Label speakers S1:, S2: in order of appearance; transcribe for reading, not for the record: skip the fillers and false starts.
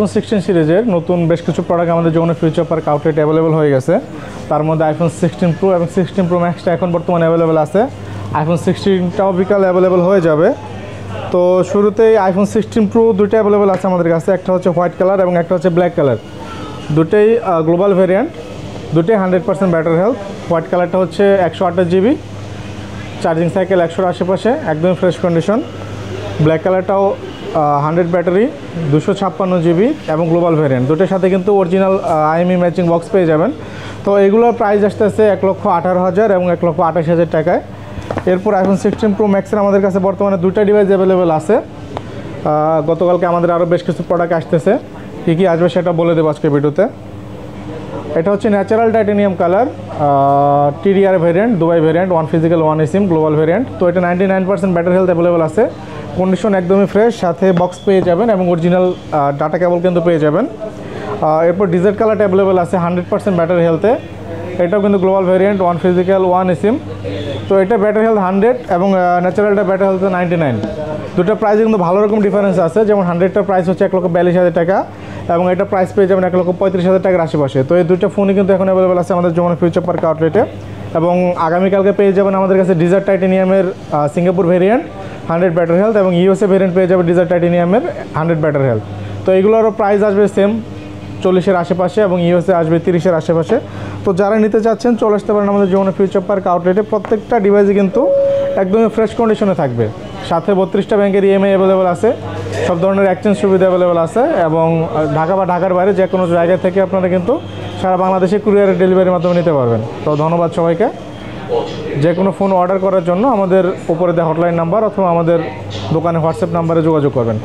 S1: iPhone 16 সিরিজের নতুন বেশ কিছু প্রোডাক্ট আমাদের জন্য ফিউচার পার্ক আউটলেট অ্যাভেলেবল হয়ে গেছে। তার মধ্যে iPhone 16 Pro এবং 16 Pro Max এখন বর্তমানে অ্যাভেলেবল আছে। iPhone 16টাও বিকালে অ্যাভেলেবল হয়ে যাবে। তো শুরুতেই iPhone 16 Pro দুটো অ্যাভেলেবল আছে আমাদের কাছে, একটা হচ্ছে হোয়াইট কালার এবং একটা হচ্ছে ব্ল্যাক কালার। দুটোই গ্লোবাল ভেরিয়েন্ট, দুটোই 100% ব্যাটারি হেলথ। হোয়াইট কালারটা হচ্ছে 128 GB, চার্জিং সাইকেল 100-এর আশেপাশে, একদম ফ্রেশ কন্ডিশন। ব্ল্যাক কালারটাও 100 ব্যাটারি, 256 GB এবং গ্লোবাল ভেরিয়েন্ট। দুটোর সাথে কিন্তু অরিজিনাল IMEI ম্যাচিং বক্স পেয়ে যাবেন। তো এগুলোর প্রাইস আসতেছে 1,18,000 এবং 1,28,000 টাকায়। এরপর iPhone 16 Pro Max আমাদের কাছে বর্তমানে দুটো ডিভাইস অ্যাভেলেবেল আছে। গতকালকে আমাদের আরও বেশ কিছু প্রোডাক্ট আসতেছে, কী কী আসবে সেটা বলে দেবো আজকে ভিডিওতে। এটা হচ্ছে natural titanium colour, TDR variant, Dubai variant, 1 physical 1 eSIM global variant. তো এটা 99% ব্যাটারি হেলথ অ্যাভেলেবেল আছে, কন্ডিশন একদমই ফ্রেশ, সাথে বক্স পেয়ে যাবেন এবং অরিজিনাল ডাটা কেবল কিন্তু পেয়ে যাবেন। এরপর ডিজার্ট কালারটা অ্যাভেলেবেল আছে 100% ব্যাটারি হেলথে। এটাও কিন্তু গ্লোবাল ভেরিয়েন্ট, 1 ফিজিক্যাল 1 eSIM। তো এটা ব্যাটারি হেলথ 100 এবং ন্যাচারালটা ব্যাটারি হেলথ 99। দুটো প্রাইসে কিন্তু ভালো রকম ডিফারেন্স আছে। যেমন 100টার প্রাইস হচ্ছে 1,42,000 টাকা এবং এটা প্রাইস পেয়ে যাবেন 1,35,000 টাকার আশেপাশে। তো এই দুটো ফোনই কিন্তু এখন অ্যাভেলেবেল আছে আমাদের যমুনা ফিউচার পার্ক আউটলেটে। এবং আগামীকালকে পেয়ে যাবেন আমাদের কাছে ডিজার্ট টাইটেনিয়ামের সিঙ্গাপুর ভেরিয়েন্ট 100 ব্যাটারি হেলথ এবং USA ভেরিয়েন্ট পেয়ে যাবে ডিজার্ট টাইটেনিয়ামের 100 ব্যাটারি হেলথ। তো এইগুলোরও প্রাইস আসবে সেম 40-এর আশেপাশে এবং USA আসবে 30-এর আশেপাশে। তো যারা নিতে চাচ্ছেন চলে আসতে পারেন আমাদের যমুনা ফিউচার পার্ক আউটলেটে। প্রত্যেকটা ডিভাইসই কিন্তু একদমই ফ্রেশ কন্ডিশনে থাকবে, সাথে 32টা ব্যাংকের EMI অ্যাভেলেবেল আছে, সব ধরনের এক্সচেঞ্জ সুবিধা অ্যাভেলেবেল আছে এবং ঢাকা বা ঢাকার বাইরে যে কোনো জায়গা থেকে আপনারা কিন্তু সারা বাংলাদেশে কুরিয়ারের ডেলিভারির মাধ্যমে নিতে পারবেন। তো ধন্যবাদ সবাইকে। যে কোনো ফোন অর্ডার করার জন্য আমাদের উপরে দেওয়া হটলাইন নাম্বার অথবা আমাদের দোকানে হোয়াটসঅ্যাপ নাম্বারে যোগাযোগ করবেন।